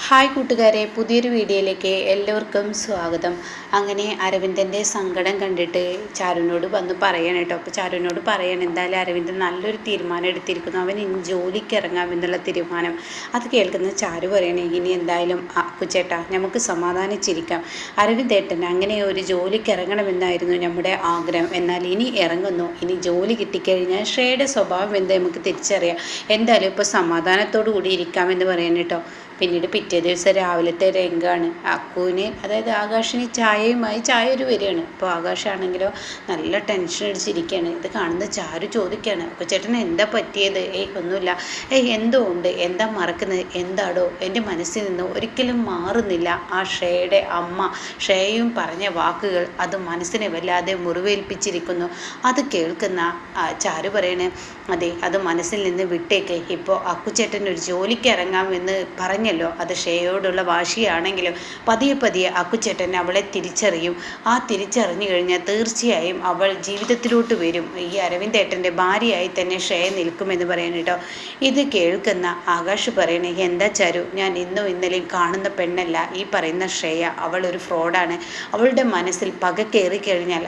Hi കൂട്ടുകാരെ, പുതിയൊരു വീഡിയോയിലേക്ക് എല്ലാവർക്കും സ്വാഗതം. അങ്ങനെ അരവിന്ദൻ്റെ സങ്കടം കണ്ടിട്ട് ചാരുവിനോട് വന്ന് പറയണം കേട്ടോ. അപ്പോൾ ചാരുവിനോട് പറയണം, എന്തായാലും അരവിന്ദൻ നല്ലൊരു തീരുമാനം എടുത്തിരിക്കുന്നു, അവൻ ഇനി ജോലിക്ക് ഇറങ്ങാമെന്നുള്ള തീരുമാനം. അത് കേൾക്കുന്ന ചാരു പറയണേ, ഇനി എന്തായാലും അക്കുച്ചേട്ടാ നമുക്ക് സമാധാനിച്ചിരിക്കാം. അരവിന്ദേട്ടൻ അങ്ങനെ ഒരു ജോലിക്ക് ഇറങ്ങണമെന്നായിരുന്നു നമ്മുടെ ആഗ്രഹം. എന്നാൽ ഇനി ഇറങ്ങുന്നു, ഇനി ജോലി കിട്ടിക്കഴിഞ്ഞാൽ ശ്രേയയുടെ സ്വഭാവം എന്താ നമുക്ക് തിരിച്ചറിയാം. എന്തായാലും ഇപ്പോൾ സമാധാനത്തോടു കൂടി ഇരിക്കാമെന്ന് പറയാൻ കേട്ടോ. പിന്നീട് പിറ്റേ ദിവസം രാവിലത്തെ രംഗമാണ്. അക്കുവിന്, അതായത് ആകാശിന് ചായ ഒരു വരികയാണ്. അപ്പോൾ ആകാശാണെങ്കിലോ നല്ല ടെൻഷൻ അടിച്ചിരിക്കുകയാണ്. ഇത് കാണുന്ന ചാരു ചോദിക്കുകയാണ്, അപ്പോൾ ചേട്ടന് എന്താ പറ്റിയത്? ഒന്നുമില്ല. എന്തോ ഉണ്ട്, എന്താ മറക്കുന്നത്? എന്താടോ? എൻ്റെ മനസ്സിൽ നിന്ന് ഒരിക്കലും മാറുന്നില്ല ആ ശ്രേയയുടെ അമ്മ. ശ്രേയയും പറഞ്ഞ വാക്കുകൾ അത് മനസ്സിനെ വല്ലാതെ മുറിവേൽപ്പിച്ചിരിക്കുന്നു. അത് കേൾക്കുന്ന ചാരു പറയണേ, അതെ, അത് മനസ്സിൽ നിന്ന് വിട്ടേക്ക്. ഇപ്പോൾ അക്കുച്ചേട്ടൻ ഒരു ജോലിക്ക് ഇറങ്ങാമെന്ന് പറഞ്ഞല്ലോ, അത് ശ്രേയയോടുള്ള വാശിയാണെങ്കിലും പതിയെ പതിയെ അക്കുച്ചേട്ടൻ അവളെ തിരിച്ചറിയും. ആ തിരിച്ചറിഞ്ഞു കഴിഞ്ഞാൽ തീർച്ചയായും അവൾ ജീവിതത്തിലോട്ട് വരും. ഈ അരവിന്ദേട്ടൻ്റെ ഭാര്യയായി തന്നെ ശ്രേയ നിൽക്കുമെന്ന് പറയണം കേട്ടോ. ഇത് കേൾക്കുന്ന ആകാശ് പറയണേ, എന്താ ചാരു, ഞാൻ ഇന്നും ഇന്നലെയും കാണുന്ന പെണ്ണല്ല ഈ പറയുന്ന ശ്രേയ. അവൾ ഒരു ഫ്രോഡാണ്. അവളുടെ മനസ്സിൽ പക കയറി കഴിഞ്ഞാൽ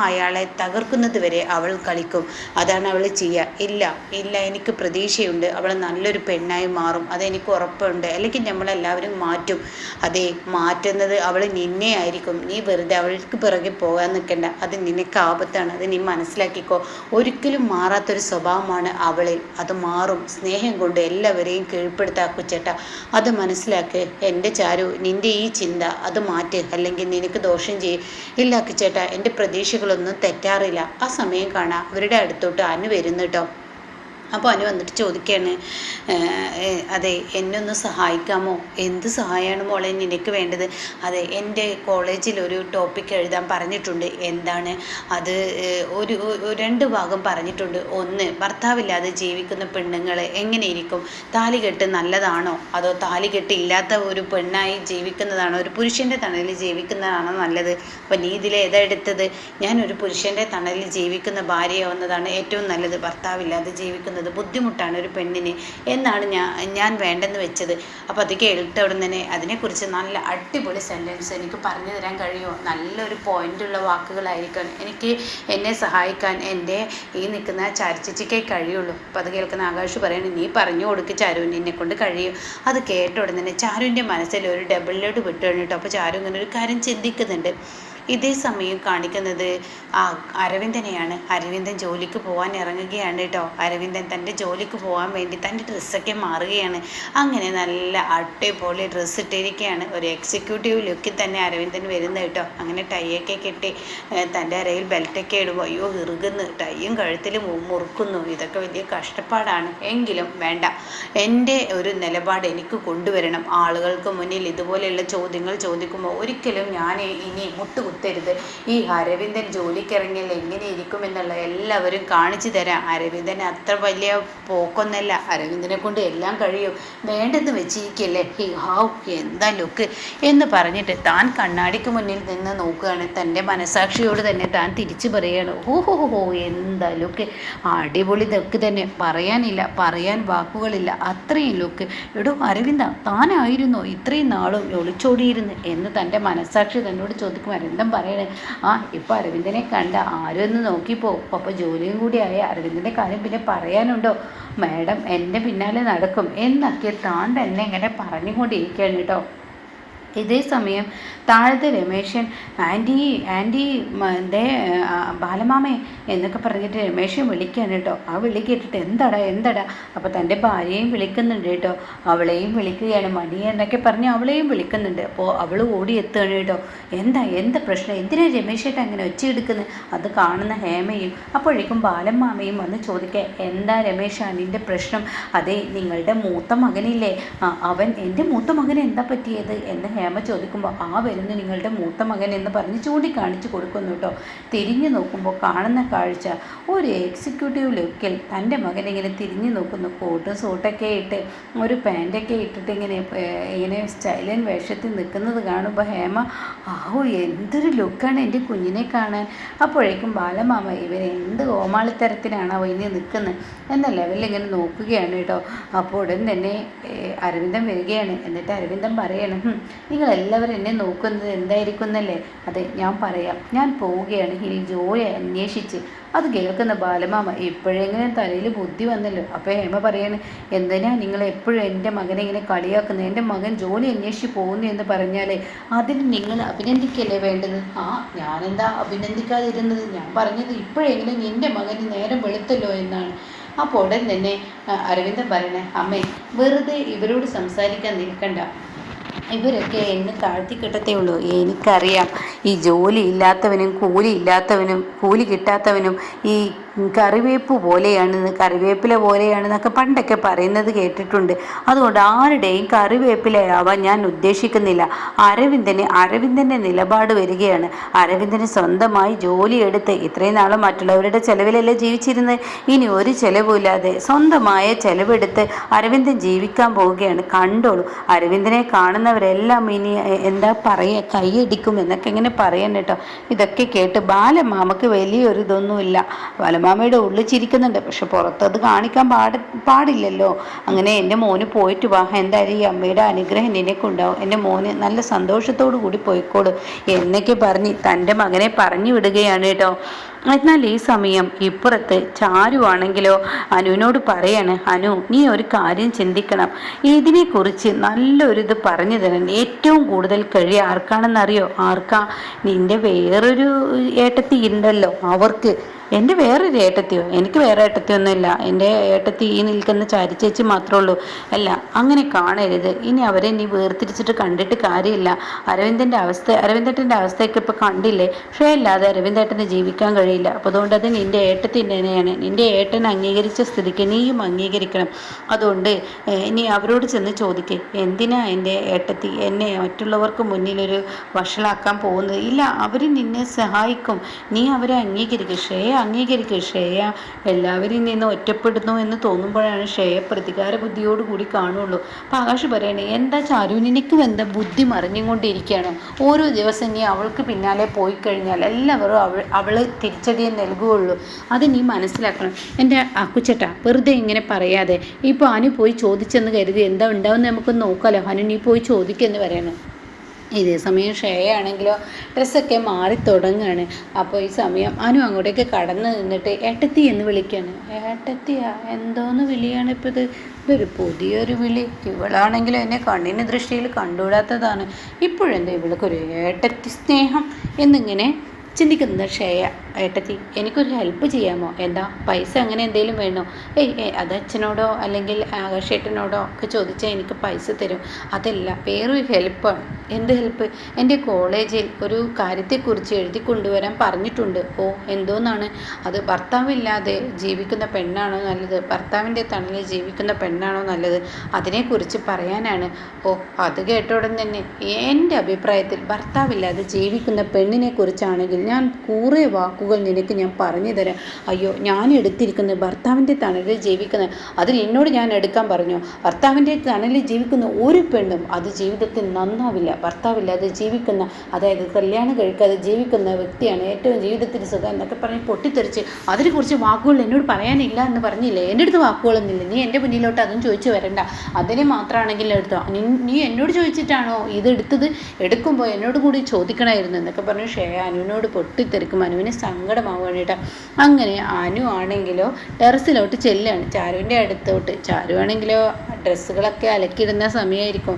അയാളെ തകർക്കുന്നത് വരെ അവൾ കളിക്കും. അതാണ് അവൾ ചെയ്യുക. ഇല്ല, എനിക്ക് പ്രതീക്ഷയുണ്ട്, അവൾ നല്ലൊരു പെണ്ണായി മാറും, അതെനിക്ക് ഉറപ്പുണ്ട്. അല്ലെങ്കിൽ നമ്മളെല്ലാവരും മാറ്റും. അതെ, മാറ്റുന്നത് അവൾ നിന്നെ ആയിരിക്കും. നീ വെറുതെ അവൾക്ക് പിറകെ പോകാൻ നിൽക്കണ്ട, അത് നിനക്ക് ആപത്താണ്, അത് നീ മനസ്സിലാക്കിക്കോ. ഒരിക്കലും മാറാത്തൊരു സ്വഭാവമാണ് അവളിൽ, അത് മാറും. സ്നേഹം കൊണ്ട് എല്ലാവരെയും കീഴ്പ്പെടുത്താക്കുച്ചേട്ട, അത് മനസ്സിലാക്ക്. എൻ്റെ ചാരു, നിൻ്റെ ഈ ചിന്ത അത് മാറ്റ്, അല്ലെങ്കിൽ നിനക്ക് ദോഷം ചെയ്യും. ഇല്ല അക്കുച്ചേട്ട, എൻ്റെ പ്രതീക്ഷകളൊന്നും തെറ്റാറില്ല. ആ സമയം കാണാം അവരുടെ അടുത്തോട്ട് അനു വരുന്നു കേട്ടോ. അപ്പോൾ അനു വന്നിട്ട് ചോദിക്കുകയാണ്, അതെ, എന്നെ ഒന്ന് സഹായിക്കാമോ? എന്ത് സഹായമാണ് മോളെ നിനക്ക് വേണ്ടത്? അതെ, എൻ്റെ കോളേജിൽ ഒരു ടോപ്പിക് എഴുതാൻ പറഞ്ഞിട്ടുണ്ട്. എന്താണ് അത്? ഒരു രണ്ട് ഭാഗം പറഞ്ഞിട്ടുണ്ട്. ഒന്ന്, ഭർത്താവില്ലാതെ ജീവിക്കുന്ന പെണ്ണുങ്ങൾ എങ്ങനെയിരിക്കും? താലികെട്ട് നല്ലതാണോ, അതോ താലികെട്ട് ഇല്ലാത്ത ഒരു പെണ്ണായി ജീവിക്കുന്നതാണോ, ഒരു പുരുഷൻ്റെ തണലിൽ ജീവിക്കുന്നതാണോ നല്ലത്? അപ്പം നീ ഇതിലേതാ എടുത്തത്? ഞാനൊരു പുരുഷൻ്റെ തണലിൽ ജീവിക്കുന്ന ഭാര്യയാവുന്നതാണ് ഏറ്റവും നല്ലത്. ഭർത്താവില്ലാതെ ജീവിക്കുന്നത് ബുദ്ധിമുട്ടാണ് ഒരു പെണ്ണിന് എന്നാണ് ഞാൻ വേണ്ടെന്ന് വെച്ചത്. അപ്പോൾ അത് കേൾത്ത ഉടൻ തന്നെ അതിനെക്കുറിച്ച് നല്ല അടിപൊളി സെൻറ്റൻസ് എനിക്ക് പറഞ്ഞു തരാൻ കഴിയുമോ? നല്ലൊരു പോയിൻ്റുള്ള വാക്കുകളായിരിക്കും എനിക്ക് എന്നെ സഹായിക്കാൻ എൻ്റെ ഈ നിൽക്കുന്ന ചാരുചേച്ചിക്കേ കഴിയുള്ളൂ. അപ്പോൾ അത് കേൾക്കുന്ന ആകാശ് പറയണേ, നീ പറഞ്ഞു കൊടുക്ക് ചാരു, എന്നെ കൊണ്ട് കഴിയും. അത് കേട്ട ഉടൻ തന്നെ ചാരുവിൻ്റെ മനസ്സിൽ ഒരു ഡബിൾ ലോഡ് വിട്ടുകഴിഞ്ഞു കേട്ടോ. അപ്പോൾ ചാരു ഇങ്ങനെ ഒരു കാര്യം ചിന്തിക്കുന്നുണ്ട്. ഇതേ സമയം കാണിക്കുന്നത് അരവിന്ദനെയാണ്. അരവിന്ദൻ ജോലിക്ക് പോകാൻ ഇറങ്ങുകയാണ് കേട്ടോ. അരവിന്ദൻ തൻ്റെ ജോലിക്ക് പോകാൻ വേണ്ടി തൻ്റെ ഡ്രസ്സൊക്കെ മാറുകയാണ്. അങ്ങനെ നല്ല അടിപൊളി ഡ്രസ്സ് ഇട്ടിരിക്കുകയാണ്. ഒരു എക്സിക്യൂട്ടീവ് ലുക്കിൽ തന്നെ അരവിന്ദൻ വരുന്നത് കേട്ടോ. അങ്ങനെ ടൈയൊക്കെ കെട്ടി തൻ്റെ അരയിൽ ബെൽറ്റൊക്കെ ഇടുമ്പോൾ അയ്യോ ഇറുകുന്നു, ടൈയും കഴുത്തിൽ മുറുക്കുന്നു. ഇതൊക്കെ വലിയ കഷ്ടപ്പാടാണ്. എങ്കിലും വേണ്ട, എൻ്റെ ഒരു നിലപാട് എനിക്ക് കൊണ്ടുവരണം. ആളുകൾക്ക് മുന്നിൽ ഇതുപോലെയുള്ള ചോദ്യങ്ങൾ ചോദിക്കുമ്പോൾ ഒരിക്കലും ഞാൻ ഇനി മുട്ടുകുത്തരുത്. ഈ അരവിന്ദൻ ജോലിക്കിറങ്ങിയാൽ എങ്ങനെ ഇരിക്കുമെന്നുള്ള എല്ലാവരും കാണിച്ചു തരാം. അരവിന്ദൻ അത്ര വലിയ പോക്കൊന്നല്ല, അരവിന്ദനെ കൊണ്ട് എല്ലാം കഴിയും, വേണ്ടെന്ന് വെച്ചിരിക്കല്ലേ. ഹാവ് എന്താ ലുക്ക് എന്ന് പറഞ്ഞിട്ട് താൻ കണ്ണാടിക്ക് മുന്നിൽ നിന്ന് നോക്കുകയാണ്. തൻ്റെ മനസാക്ഷിയോട് തന്നെ താൻ തിരിച്ചു പറയുകയാണ്, ഓഹോ എന്താ ലുക്ക്, അടിപൊളി ലുക്ക് തന്നെ, പറയാനില്ല, പറയാൻ വാക്കുകളില്ല, അത്രയും ലുക്ക്. എടോ അരവിന്ദ, താനായിരുന്നോ ഇത്രയും നാളും ഒളിച്ചോടിയിരുന്നു എന്ന് തൻ്റെ മനസാക്ഷി തന്നോട് ചോദിക്കും. അരവിന്ദൻ പറയണേ, ഇപ്പോൾ അരവിന്ദനെ കണ്ട ആരും ഒന്ന് നോക്കിപ്പോ. അപ്പോൾ ജോലിയും കൂടിയായ അരവിന്ദൻ്റെ കാര്യം പിന്നെ പറയാനുണ്ടോ? മാഡം എൻ്റെ പിന്നാലെ നടക്കും എന്നൊക്കെ താൻ തന്നെ ഇങ്ങനെ പറഞ്ഞുകൊണ്ടിരിക്കുകയാണ് കേട്ടോ. ഇതേ സമയം താഴത്തെ രമേശൻ ആൻറ്റി എന്തേ ബാലമാമേ എന്നൊക്കെ പറഞ്ഞിട്ട് രമേശൻ വിളിക്കുകയാണ് കേട്ടോ. ആ വിളി കേട്ടിട്ട് എന്താടാ. അപ്പോൾ തൻ്റെ ഭാര്യയും വിളിക്കുന്നുണ്ട് കേട്ടോ. അവളെയും വിളിക്കുകയാണ്, മണി എന്നൊക്കെ പറഞ്ഞ് അവളെയും വിളിക്കുന്നുണ്ട്. അപ്പോൾ അവൾ ഓടിയെത്തുകയാണ് കേട്ടോ. എന്താ പ്രശ്നം, എന്തിനാ രമേശേട്ട അങ്ങനെ ഒച്ചയെടുക്കുന്നത്? അത് കാണുന്ന ഹേമയും അപ്പോഴേക്കും ബാലമാമയും വന്ന് ചോദിക്കുക, എന്താ രമേശ നിൻ്റെ പ്രശ്നം? അതെ, നിങ്ങളുടെ മൂത്ത മകനില്ലേ, അവൻ എൻ്റെ മൂത്ത മകന് എന്താ പറ്റിയത് എന്ന് ഹേമ ചോദിക്കുമ്പോൾ വരുന്നു നിങ്ങളുടെ മൂത്ത മകൻ എന്ന് പറഞ്ഞ് ചൂണ്ടിക്കാണിച്ച് കൊടുക്കുന്നു കേട്ടോ. തിരിഞ്ഞു നോക്കുമ്പോൾ കാണുന്ന കാഴ്ച ഒരു എക്സിക്യൂട്ടീവ് ലുക്കിൽ തൻ്റെ മകൻ ഇങ്ങനെ തിരിഞ്ഞു നോക്കുന്നു. കോട്ടും സൂട്ടൊക്കെ ഇട്ട് ഒരു പാൻറ്റൊക്കെ ഇട്ടിട്ട് ഇങ്ങനെ സ്റ്റൈലൻ വേഷത്തിൽ നിൽക്കുന്നത് കാണുമ്പോൾ ഹേമ എന്തൊരു ലുക്കാണ് എൻ്റെ കുഞ്ഞിനെ കാണാൻ. അപ്പോഴേക്കും ബാലമാമ എന്ത് കോമാളിത്തരത്തിനാണോ ഇനി നിൽക്കുന്നത് എന്ന ലെവലിൽ ഇങ്ങനെ നോക്കുകയാണ് കേട്ടോ. അപ്പോൾ ഉടൻ തന്നെ അരവിന്ദൻ വരികയാണ്. എന്നിട്ട് അരവിന്ദൻ പറയണം, നിങ്ങളെല്ലാവരും എന്നെ നോക്കുന്നത് എന്തായിരിക്കും എന്നല്ലേ? അതെ, ഞാൻ പറയാം. ഞാൻ പോവുകയാണ് ഇനി ജോലി അന്വേഷിച്ച്. അത് കേൾക്കുന്ന ബാലമാമ ഇപ്പോഴെങ്കിലും തലയിൽ ബുദ്ധി വന്നല്ലോ. അപ്പോൾ ഹേമ പറയാണ്, എന്തിനാ നിങ്ങൾ എപ്പോഴും എൻ്റെ മകനെ ഇങ്ങനെ കളിയാക്കുന്നത്? എൻ്റെ മകൻ ജോലി അന്വേഷിച്ച് പോകുന്നു എന്ന് പറഞ്ഞാൽ അതിന് നിങ്ങൾ അഭിനന്ദിക്കല്ലേ വേണ്ടത്? ഞാനെന്താ അഭിനന്ദിക്കാതിരുന്നത്? ഞാൻ പറഞ്ഞത് ഇപ്പോഴെങ്കിലും എൻ്റെ മകന് നേരം വെളുത്തല്ലോ എന്നാണ്. അപ്പോൾ ഉടൻ തന്നെ അരവിന്ദൻ പറയണേ, അമ്മേ വെറുതെ ഇവരോട് സംസാരിക്കാൻ നിൽക്കണ്ട. ഇവരൊക്കെ എന്നെ താഴ്ത്തിക്കിട്ടത്തേ ഉള്ളൂ. എനിക്കറിയാം ഈ ജോലി ഇല്ലാത്തവനും കൂലി കിട്ടാത്തവനും ഈ കറിവേപ്പില പോലെയാണെന്നൊക്കെ പണ്ടൊക്കെ പറയുന്നത് കേട്ടിട്ടുണ്ട്. അതുകൊണ്ട് ആരുടെയും കറിവേപ്പിലയാവാൻ ഞാൻ ഉദ്ദേശിക്കുന്നില്ല. അരവിന്ദൻ്റെ നിലപാട് വരികയാണ്. അരവിന്ദന് സ്വന്തമായി ജോലിയെടുത്ത് ഇത്രയും നാളും മറ്റുള്ളവരുടെ ചെലവിലല്ലേ ജീവിച്ചിരുന്നത്. ഇനി ഒരു ചെലവുമില്ലാതെ സ്വന്തമായ ചെലവെടുത്ത് അരവിന്ദൻ ജീവിക്കാൻ പോവുകയാണ്. കണ്ടോളൂ, അരവിന്ദനെ കാണുന്നവരെല്ലാം ഇനി എന്താ പറയുക, കൈയടിക്കും എന്നൊക്കെ ഇങ്ങനെ പറയാൻ കേട്ടോ. ഇതൊക്കെ കേട്ട് ബാലമാമക്ക് വലിയൊരു ഇതൊന്നുമില്ല. ബാലമാമയുടെ ഉള്ളിൽ ചിരിക്കുന്നുണ്ട്, പക്ഷെ പുറത്തത് കാണിക്കാൻ പാടില്ലല്ലോ. അങ്ങനെ എൻ്റെ മോന് പോയിട്ട് വാ, എന്തായാലും ഈ അമ്മയുടെ അനുഗ്രഹം നിനക്കുണ്ടാവും, എൻ്റെ മോന് നല്ല സന്തോഷത്തോടു കൂടി പോയിക്കോളൂ എന്നൊക്കെ പറഞ്ഞ് തൻ്റെ മകനെ പറഞ്ഞു വിടുകയാണ് കേട്ടോ. എന്നാൽ ഈ സമയം ഇപ്പുറത്ത് ചാരുവാണെങ്കിലോ അനുവിനോട് പറയാണ്, അനു നീ ഒരു കാര്യം ചിന്തിക്കണം. ഇതിനെക്കുറിച്ച് നല്ലൊരിത് പറഞ്ഞു തരാൻ ഏറ്റവും കൂടുതൽ കഴിയുക ആർക്കാണെന്നറിയോ? നിൻ്റെ വേറൊരു ഏട്ടത്തി ഉണ്ടല്ലോ അവർക്ക്. എൻ്റെ വേറൊരു ഏട്ടത്തിയോ? എനിക്ക് വേറെ ഏട്ടത്തിയൊന്നുമില്ല. എൻ്റെ ഏട്ടത്തി ഈ നിൽക്കുന്ന ചാരിച്ചേച്ചി മാത്രമേ ഉള്ളൂ. അല്ല, അങ്ങനെ കാണരുത്. ഇനി അവരെ നീ വേർതിരിച്ചിട്ട് കണ്ടിട്ട് കാര്യമില്ല. അരവിന്ദേട്ടൻ്റെ അവസ്ഥയൊക്കെ ഇപ്പോൾ കണ്ടില്ലേ? പക്ഷേ അല്ലാതെ അരവിന്ദേട്ടന് ജീവിക്കാൻ കഴിയില്ല. അപ്പോൾ അതുകൊണ്ട് അത് നിൻ്റെ ഏട്ടത്തി തന്നെയാണ്. നിൻ്റെ ഏട്ടൻ അംഗീകരിച്ച സ്ഥിതിക്ക് നീയും അംഗീകരിക്കണം. അതുകൊണ്ട് നീ അവരോട് ചെന്ന് ചോദിക്ക്, എന്തിനാ എൻ്റെ ഏട്ടത്തി എന്നെ മറ്റുള്ളവർക്ക് മുന്നിലൊരു വഷളാക്കാൻ പോകുന്നത്? ഇല്ല, അവർ നിന്നെ സഹായിക്കും. നീ അവരെ അംഗീകരിക്കും. ശ്രേയ എല്ലാവരിൽ നിന്ന് ഒറ്റപ്പെടുന്നു എന്ന് തോന്നുമ്പോഴാണ് ശ്രേയ പ്രതികാര ബുദ്ധിയോടുകൂടി കാണുള്ളൂ. അപ്പോൾ ആകാശ് പറയണേ, എന്താ ചാരു നിനക്ക് എന്താ ബുദ്ധി മറിഞ്ഞുകൊണ്ടിരിക്കുകയാണോ? ഓരോ ദിവസം നീ അവൾക്ക് പിന്നാലെ പോയി കഴിഞ്ഞാൽ എല്ലാവരും അവൾ തിരിച്ചടിയെ നൽകുകയുള്ളൂ. അത് നീ മനസ്സിലാക്കണം. എൻ്റെ അക്കുച്ചേട്ടാ, വെറുതെ ഇങ്ങനെ പറയാതെ. ഇപ്പോൾ അനു പോയി ചോദിച്ചെന്ന് കരുതി എന്താ ഉണ്ടാവുമെന്ന് നമുക്ക് നോക്കാമല്ലോ. അനു നീ പോയി ചോദിക്കുമെന്ന് പറയണം. ഇതേ സമയം ശ്രേയ ആണെങ്കിലോ ഡ്രസ്സൊക്കെ മാറി തുടങ്ങുകയാണ്. അപ്പോൾ ഈ സമയം അനു അങ്ങോട്ടേക്ക് കടന്നു നിന്നിട്ട് ഏട്ടത്തി എന്ന് വിളിക്കുകയാണ്. ഏട്ടത്തിയാ? എന്തോന്ന് വിളിയാണ് ഇപ്പോൾ ഇതൊരു പുതിയൊരു വിളി. ഇവളാണെങ്കിലും എന്നെ കണ്ണിന് ദൃഷ്ടിയിൽ കണ്ടുകൂടാത്തതാണ്. ഇപ്പോഴെന്താ ഇവൾക്കൊരു ഏട്ടത്തി സ്നേഹം എന്നിങ്ങനെ ചിന്തിക്കുന്നത് ശ്രേയ. ഏട്ടത്തി, എനിക്കൊരു ഹെൽപ്പ് ചെയ്യാമോ? എന്താ? പൈസ അങ്ങനെ എന്തെങ്കിലും വേണോ? അത് അച്ഛനോടോ അല്ലെങ്കിൽ ആകാശേട്ടനോടോ ഒക്കെ ചോദിച്ചാൽ എനിക്ക് പൈസ തരും. അതല്ല, വേറൊരു ഹെൽപ്പാണ്. എന്ത് ഹെൽപ്പ്? എൻ്റെ കോളേജിൽ ഒരു കാര്യത്തെക്കുറിച്ച് എഴുതി കൊണ്ടുവരാൻ പറഞ്ഞിട്ടുണ്ട്. എന്തോന്നാണ് അത്? ഭർത്താവില്ലാതെ ജീവിക്കുന്ന പെണ്ണാണോ നല്ലത്, ഭർത്താവിൻ്റെ തണലിൽ ജീവിക്കുന്ന പെണ്ണാണോ നല്ലത്? അതിനെക്കുറിച്ച് പറയാനാണ്. അത് കേട്ട ഉടൻ തന്നെ എൻ്റെ അഭിപ്രായത്തിൽ ഭർത്താവില്ലാതെ ജീവിക്കുന്ന പെണ്ണിനെ കുറിച്ചാണെങ്കിൽ ഞാൻ കുറേ വാക്കുകൾ നിനക്ക് ഞാൻ പറഞ്ഞു തരാം. അയ്യോ, ഞാൻ എടുത്തിരിക്കുന്നത് ഭർത്താവിൻ്റെ തണലിൽ ജീവിക്കുന്ന, അതിൽ എന്നോട് ഞാൻ എടുക്കാൻ പറഞ്ഞു. ഭർത്താവിൻ്റെ തണലിൽ ജീവിക്കുന്ന ഒരു പെണ്ണും അത് ജീവിതത്തിൽ നന്നാവില്ല. ഭർത്താവില്ലാതെ ജീവിക്കുന്ന, അതായത് കല്യാണം കഴിക്കാതെ ജീവിക്കുന്ന വ്യക്തിയാണ് ഏറ്റവും ജീവിതത്തിൽ സുഖം എന്നൊക്കെ പറഞ്ഞ് പൊട്ടിത്തെറിച്ച് അതിനെക്കുറിച്ച് വാക്കുകൾ എന്നോട് പറയാനില്ല എന്ന് പറഞ്ഞില്ലേ? എൻ്റെ അടുത്ത് വാക്കുകളൊന്നുമില്ല. നീ എൻ്റെ മുന്നിലോട്ട് അതും ചോദിച്ചു വരണ്ട. അതിനെ മാത്രമാണെങ്കിൽ എടുത്തോ. നീ എന്നോട് ചോദിച്ചിട്ടാണോ ഇതെടുത്തത്? എടുക്കുമ്പോൾ എന്നോട് കൂടി ചോദിക്കണമായിരുന്നു എന്നൊക്കെ പറഞ്ഞ് അനുവിനോട് പൊട്ടിത്തെറിക്കും. അനുവിന് സങ്കടമാവുകയാണ് കേട്ടോ. അങ്ങനെ അനു ആണെങ്കിലോ ടെറസിലോട്ട് ചെല്ലുകയാണ്, ചാരുവിൻ്റെ അടുത്തോട്ട്. ചാരു ആണെങ്കിലോ ഡ്രസ്സുകളൊക്കെ അലക്കിയിടുന്ന സമയമായിരിക്കും.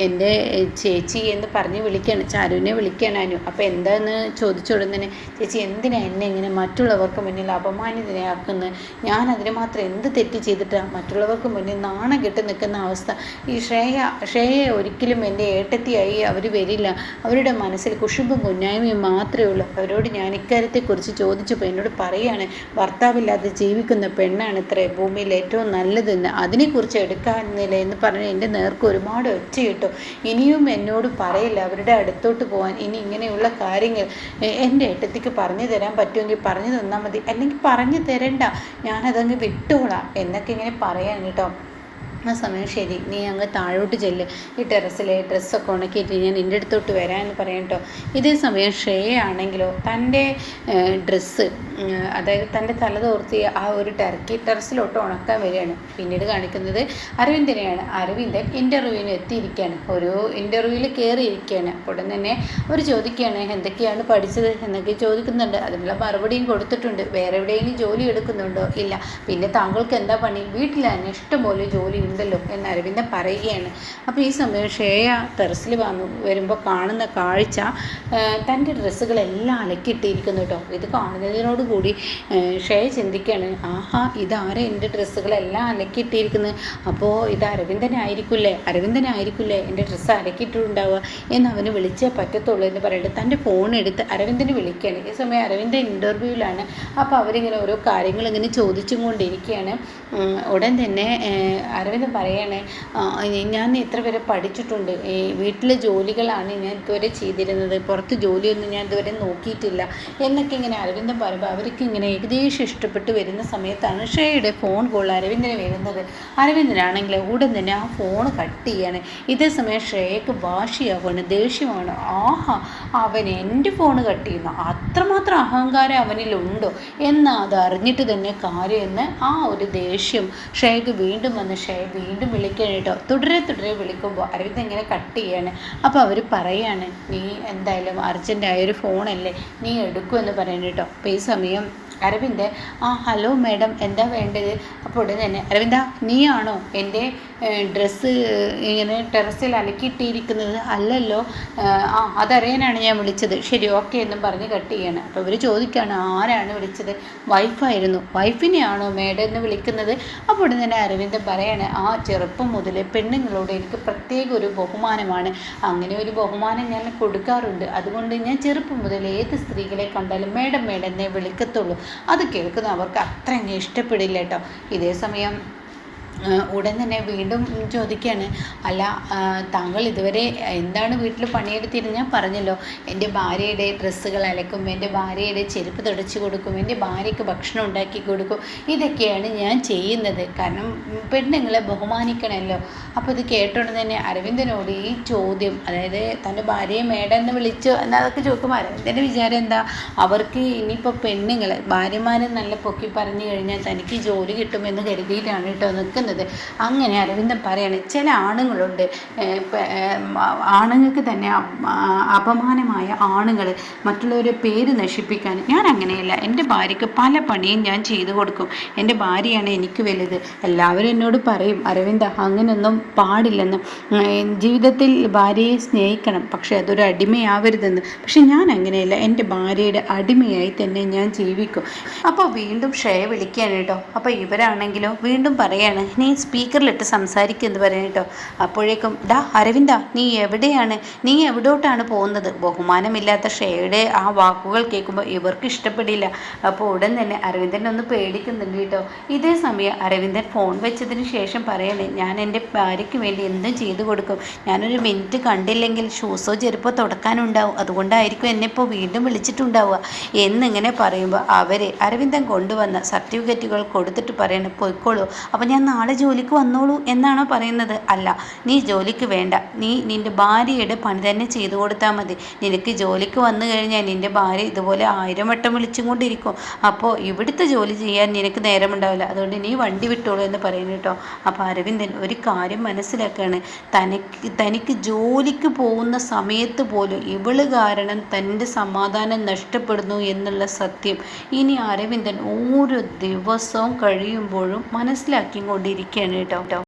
എൻ്റെ ചേച്ചി എന്ന് പറഞ്ഞ് വിളിക്കുകയാണ്, ചാരുവിനെ വിളിക്കുകയാണ് അനു. അപ്പോൾ എന്താണെന്ന് ചോദിച്ചുടനെ, ചേച്ചി എന്തിനാ എന്നെ ഇങ്ങനെ മറ്റുള്ളവർക്ക് മുന്നിൽ അപമാനിതയാക്കുന്നത്? ഞാൻ അതിന് മാത്രം എന്ത് തെറ്റ് ചെയ്തിട്ടാണ് മറ്റുള്ളവർക്ക് മുന്നിൽ നാണം കെട്ട് നിൽക്കുന്ന അവസ്ഥ? ഈ ശ്രേയ ഒരിക്കലും എൻ്റെ ഏട്ടത്തിയായി അവർ വരില്ല. അവരുടെ മനസ്സിൽ കുശുമ്പും കുഞ്ഞായ്മയും മാത്രമേ ഉള്ളൂ. അവരോട് ഞാൻ ഇക്കാര്യത്തെക്കുറിച്ച് ചോദിച്ചപ്പോൾ എന്നോട് പറയുകയാണ്, ഭർത്താവില്ലാതെ ജീവിക്കുന്ന പെണ്ണാണ് ഇത്രേ ഭൂമിയിൽ ഏറ്റവും നല്ലതെന്ന്, അതിനെക്കുറിച്ച് എടുക്കാനില്ല എന്ന് പറഞ്ഞ് എൻ്റെ നേർക്ക് ഒരുപാട് ഒച്ച കിട്ടും. ഇനിയും എന്നോട് പറയില്ല അവരുടെ അടുത്തോട്ട് പോകാൻ. ഇനി ഇങ്ങനെയുള്ള കാര്യങ്ങൾ എൻ്റെ ഏട്ടത്തിക്ക് പറഞ്ഞു തരാൻ പറ്റുമെങ്കിൽ പറഞ്ഞു തന്നാൽ മതി, അല്ലെങ്കിൽ പറഞ്ഞു തരണ്ട, ഞാനതങ്ങ് വിട്ടോളാം എന്നൊക്കെ ഇങ്ങനെ പറയാൻ കേട്ടോ. ആ സമയം ശരി, നീ അങ്ങ് താഴോട്ട് ചെല്ല്, ഈ ടെറസിലെ ഡ്രസ്സൊക്കെ ഉണക്കിയിട്ട് ഞാൻ എൻ്റെ അടുത്തോട്ട് വരാമെന്ന് പറയാം കേട്ടോ. ഇതേ സമയം ശ്രേയ ആണെങ്കിലോ തൻ്റെ ഡ്രസ്സ്, അതായത് തൻ്റെ തല തോർത്തി ആ ഒരു ടെറസിലോട്ട് ഉണക്കാൻ വരികയാണ്. പിന്നീട് കാണിക്കുന്നത് അരവിന്ദനെയാണ്. അരവിന്ദൻ ഇൻ്റർവ്യൂവിന് എത്തിയിരിക്കുകയാണ്, ഒരു ഇൻ്റർവ്യൂവിൽ കയറിയിരിക്കുകയാണ്. ഉടൻ തന്നെ അവർ ചോദിക്കുകയാണ് എന്തൊക്കെയാണ് പഠിച്ചത് എന്നൊക്കെ ചോദിക്കുന്നുണ്ട്. അതിനുള്ള മറുപടിയും കൊടുത്തിട്ടുണ്ട്. വേറെ എവിടെയെങ്കിലും ജോലി എടുക്കുന്നുണ്ടോ? ഇല്ല. പിന്നെ താങ്കൾക്ക് എന്താ പണി? വീട്ടിൽ തന്നെ ഇഷ്ടംപോലെ ജോലി ഉണ്ടല്ലോ എന്ന് അരവിന്ദൻ പറയുകയാണ്. അപ്പോൾ ഈ സമയം ശ്രേയ ടെറസിൽ വരുമ്പോൾ കാണുന്ന കാഴ്ച തൻ്റെ ഡ്രസ്സുകളെല്ലാം അലക്കിയിട്ടിരിക്കുന്നു കേട്ടോ. ഇത് കാണുന്നതിനോടുകൂടി ശ്രേയ ചിന്തിക്കുകയാണ്, ആഹാ ഇതാരെ എൻ്റെ ഡ്രസ്സുകളെല്ലാം അലക്കിയിട്ടിരിക്കുന്നത്, അപ്പോൾ ഇത് അരവിന്ദനായിരിക്കില്ലേ എൻ്റെ ഡ്രസ്സ് അലക്കിയിട്ടുണ്ടാവുക എന്ന് അവന് വിളിച്ചേ പറ്റത്തുള്ളൂ എന്ന് പറയുന്നത് തൻ്റെ ഫോൺ എടുത്ത് അരവിന്ദന് വിളിക്കുകയാണ്. ഈ സമയം അരവിന്ദൻ ഇൻ്റർവ്യൂവിലാണ്. അപ്പോൾ അവരിങ്ങനെ ഓരോ കാര്യങ്ങൾ ഇങ്ങനെ ചോദിച്ചും കൊണ്ടിരിക്കുകയാണ്. ഉടൻ തന്നെ അരവിന്ദൻ പറയണേ, ഞാൻ ഇത്ര വരെ പഠിച്ചിട്ടുണ്ട്, ഈ വീട്ടിലെ ജോലികളാണ് ഞാൻ ഇതുവരെ ചെയ്തിരുന്നത്, പുറത്ത് ജോലിയൊന്നും ഞാൻ ഇതുവരെ നോക്കിയിട്ടില്ല എന്നൊക്കെ ഇങ്ങനെ അരവിന്ദൻ പറയുമ്പോൾ അവർക്ക് ഇങ്ങനെ ഏകദേശം ഇഷ്ടപ്പെട്ട് വരുന്ന സമയത്താണ് ശ്രേയയുടെ ഫോൺ കോൾ അരവിന്ദന് വരുന്നത്. അരവിന്ദനാണെങ്കിൽ ഉടൻ തന്നെ ആ ഫോൺ കട്ട് ചെയ്യാണ്. ഇതേ സമയം ശ്രേയക്ക് വാശിയാവാണ്, ദേഷ്യമാണ്. ആഹാ, അവൻ എൻ്റെ ഫോൺ കട്ട് ചെയ്യുന്നു, അത്രമാത്രം അഹങ്കാരം അവനിലുണ്ടോ എന്നാൽ അത് അറിഞ്ഞിട്ട് തന്നെ കാര്യമെന്ന് ആ ഒരു ദേഷ്യം ശ്രേയക്ക് വീണ്ടും വന്ന് ശ്രേയ വീണ്ടും വിളിക്കണം കേട്ടോ. തുടരെ വിളിക്കുമ്പോൾ അരവിന്ദ് ഇങ്ങനെ കട്ട് ചെയ്യാണ്. അപ്പോൾ അവർ പറയാണ്, നീ എന്തായാലും അർജൻറ്റായൊരു ഫോണല്ലേ, നീ എടുക്കുമെന്ന് പറയുന്നത് കേട്ടോ. അപ്പോൾ ഈ സമയം അരവിന്ദ്, ഹലോ മാഡം, എന്താ വേണ്ടത്? അപ്പോൾ ഉടനെ തന്നെ അരവിന്ദ, നീയാണോ എൻ്റെ ഡ്രസ്സ് ഇങ്ങനെ ടെറസിൽ അലക്കിയിട്ടിരിക്കുന്നത്? അല്ലല്ലോ, അതറിയാനാണ് ഞാൻ വിളിച്ചത്. ശരി, ഓക്കെ എന്നും പറഞ്ഞ് കട്ട് ചെയ്യാണ്. അപ്പോൾ ഇവർ ചോദിക്കുകയാണ്, ആരാണ് വിളിച്ചത്? വൈഫായിരുന്നു. വൈഫിനെയാണോ മാഡം എന്ന് വിളിക്കുന്നത്? അപ്പോൾ ഉടനെ തന്നെ അരവിന്ദ് പറയാണ്, ചെറുപ്പം മുതലേ പെണ്ണുങ്ങളോട് എനിക്ക് പ്രത്യേക ഒരു ബഹുമാനമാണ്, അങ്ങനെ ഒരു ബഹുമാനം ഞാൻ കൊടുക്കാറുണ്ട്, അതുകൊണ്ട് ഞാൻ ചെറുപ്പം മുതൽ ഏത് സ്ത്രീകളെ കണ്ടാലും മേഡം എന്നേ വിളിക്കത്തുള്ളൂ. അത് കേൾക്കുന്ന അവർക്ക് അത്രയും ഇഷ്ടപ്പെടില്ല കേട്ടോ. ഇതേ സമയം ഉടൻ തന്നെ വീണ്ടും ചോദിക്കുകയാണ്, അല്ല താങ്കൾ ഇതുവരെ എന്താണ് വീട്ടിൽ പണിയെടുത്തിരുന്നത്? ഞാൻ പറഞ്ഞല്ലോ, എൻ്റെ ഭാര്യയുടെ ഡ്രസ്സുകൾ അലക്കും, എൻ്റെ ഭാര്യയുടെ ചെരുപ്പ് തുടച്ചു കൊടുക്കും, എൻ്റെ ഭാര്യയ്ക്ക് ഭക്ഷണം ഉണ്ടാക്കി കൊടുക്കും, ഇതൊക്കെയാണ് ഞാൻ ചെയ്യുന്നത്, കാരണം പെണ്ണുങ്ങളെ ബഹുമാനിക്കണമല്ലോ. അപ്പോൾ ഇത് കേട്ടോണ്ട് തന്നെ അരവിന്ദനോട് ഈ ചോദ്യം, അതായത് തൻ്റെ ഭാര്യയെ മേഡം എന്ന് വിളിച്ചു എന്നതൊക്കെ ചോദിക്കുമ്പോൾ അരവിന്ദൻ്റെ വിചാരം എന്താ, അവർക്ക് ഇനിയിപ്പോൾ പെണ്ണുങ്ങളെ ഭാര്യമാരെ നല്ല പൊക്കി പറഞ്ഞു കഴിഞ്ഞാൽ തനിക്ക് ജോലി കിട്ടുമെന്ന് കരുതിയിട്ടാണ് കേട്ടോ നിൽക്കുന്നത്. അങ്ങനെ അരവിന്ദൻ പറയാണ്, ചില ആണുങ്ങളുണ്ട്, ആണുങ്ങൾക്ക് തന്നെ അപമാനമായ ആണുങ്ങൾ മറ്റുള്ളവരെ പേര് നശിപ്പിക്കാൻ. ഞാൻ അങ്ങനെയല്ല, എൻ്റെ ഭാര്യയ്ക്ക് പല പണിയും ഞാൻ ചെയ്തു കൊടുക്കും, എൻ്റെ ഭാര്യയാണ് എനിക്ക് വലുത്. എല്ലാവരും എന്നോട് പറയും, അരവിന്ദ അങ്ങനെയൊന്നും പാടില്ലെന്ന്, ജീവിതത്തിൽ ഭാര്യയെ സ്നേഹിക്കണം, പക്ഷെ അതൊരു അടിമയാവരുതെന്ന്. പക്ഷെ ഞാൻ അങ്ങനെയല്ല, എൻ്റെ ഭാര്യയുടെ അടിമയായി തന്നെ ഞാൻ ജീവിക്കും. അപ്പോൾ വീണ്ടും ശ്രേയ വിളിക്കുകയാണ് കേട്ടോ. അപ്പോൾ ഇവരാണെങ്കിലോ വീണ്ടും പറയാണ്, നീ സ്പീക്കറിലിട്ട് സംസാരിക്കുമെന്ന് പറയാൻ കേട്ടോ. അപ്പോഴേക്കും, അരവിന്ദ, നീ എവിടെയാണ്, നീ എവിടോട്ടാണ് പോകുന്നത്? ബഹുമാനമില്ലാത്ത ശ്രേയയുടെ ആ വാക്കുകൾ കേൾക്കുമ്പോൾ ഇവർക്ക് ഇഷ്ടപ്പെടില്ല. അപ്പോൾ ഉടൻ തന്നെ അരവിന്ദൻ ഒന്ന് പേടിക്കുന്നുണ്ട് കേട്ടോ. ഇതേ സമയം അരവിന്ദൻ ഫോൺ വെച്ചതിന് ശേഷം പറയണേ, ഞാൻ എൻ്റെ ഭാര്യയ്ക്ക് വേണ്ടി എന്തും ചെയ്തു കൊടുക്കും, ഞാനൊരു മിനിറ്റ് കണ്ടില്ലെങ്കിൽ ഷൂസോ ചെരുപ്പോ തുടക്കാനുണ്ടാവും, അതുകൊണ്ടായിരിക്കും എന്നെ ഇപ്പോൾ വീണ്ടും വിളിച്ചിട്ടുണ്ടാവുക എന്നിങ്ങനെ പറയുമ്പോൾ അരവിന്ദൻ കൊണ്ടുവന്ന സർട്ടിഫിക്കറ്റുകൾ കൊടുത്തിട്ട് പറയണം, പോയിക്കോളൂ, അപ്പോൾ ഞാൻ നാളെ ജോലിക്ക് വന്നോളൂ എന്നാണോ പറയുന്നത്? അല്ല, നീ ജോലിക്ക് വേണ്ട, നീ നിൻ്റെ ഭാര്യയുടെ പണി തന്നെ ചെയ്തു കൊടുത്താൽ മതി. നിനക്ക് ജോലിക്ക് വന്നു കഴിഞ്ഞാൽ നിൻ്റെ ഭാര്യ ഇതുപോലെ 1000 വട്ടം വിളിച്ചും കൊണ്ടിരിക്കും, അപ്പോൾ ഇവിടുത്തെ ജോലി ചെയ്യാൻ നിനക്ക് നേരമുണ്ടാവില്ല, അതുകൊണ്ട് നീ വണ്ടി വിട്ടോളൂ എന്ന് പറയുന്നു കേട്ടോ. അപ്പോൾ അരവിന്ദൻ ഒരു കാര്യം മനസ്സിലാക്കുകയാണ്, തനിക്ക് ജോലിക്ക് പോകുന്ന സമയത്ത് പോലും ഇവള് കാരണം തൻ്റെ സമാധാനം നഷ്ടപ്പെടുന്നു എന്നുള്ള സത്യം ഇനി അരവിന്ദൻ ഓരോ ദിവസവും കഴിയുമ്പോഴും മനസ്സിലാക്കിക്കൊണ്ടിരിക്കുകയാണ് കേട്ടോ.